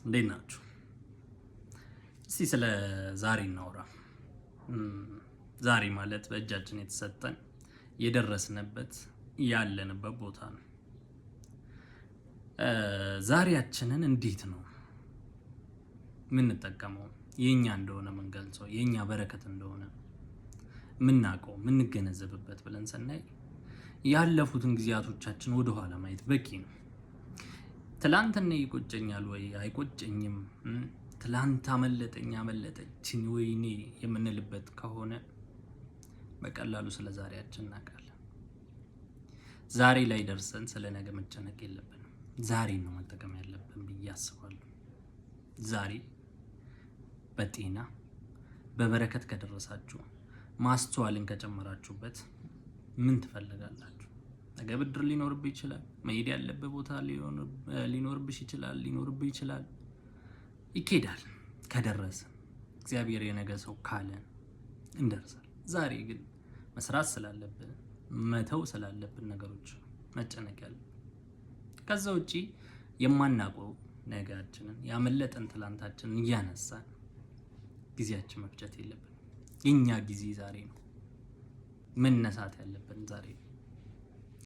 እንዴት ናችሁ? እስቲ ስለ ዛሬ እናውራ። ዛሬ ማለት በእጃችን የተሰጠን የደረስንበት ያለንበት ቦታ ነው። ዛሬያችንን እንዴት ነው የምንጠቀመው? የኛ እንደሆነ የምንገልጸው የኛ በረከት እንደሆነ ምናውቀው ምንገነዘብበት ብለን ስናይ ያለፉትን ጊዜያቶቻችን ወደ ኋላ ማየት በቂ ነው። ትላንትና ይቆጨኛል ወይ አይቆጨኝም፣ ትላንት አመለጠችኝ ወይኔ የምንልበት ከሆነ በቀላሉ ስለ ዛሬያችን እናውቃለን። ዛሬ ላይ ደርሰን ስለ ነገ መጨነቅ የለብንም። ዛሬ ነው መጠቀም ያለብን ብዬ አስባለሁ። ዛሬ በጤና በበረከት ከደረሳችሁ ማስተዋልን ከጨመራችሁበት ምን ትፈልጋላችሁ? ነገ ብድር ሊኖርብህ ይችላል። መሄድ ያለበት ቦታ ሊኖርብሽ ይችላል። ይኬዳል ከደረሰ እግዚአብሔር የነገ ሰው ካለን እንደርሳል። ዛሬ ግን መስራት ስላለብን መተው ስላለብን ነገሮች መጨነቅ ያለብን። ከዛ ውጪ የማናውቀው ነገያችንን ያመለጠን ትላንታችንን እያነሳን ጊዜያችን መፍጨት የለብን። የኛ ጊዜ ዛሬ ነው። መነሳት ያለብን ዛሬ ነው።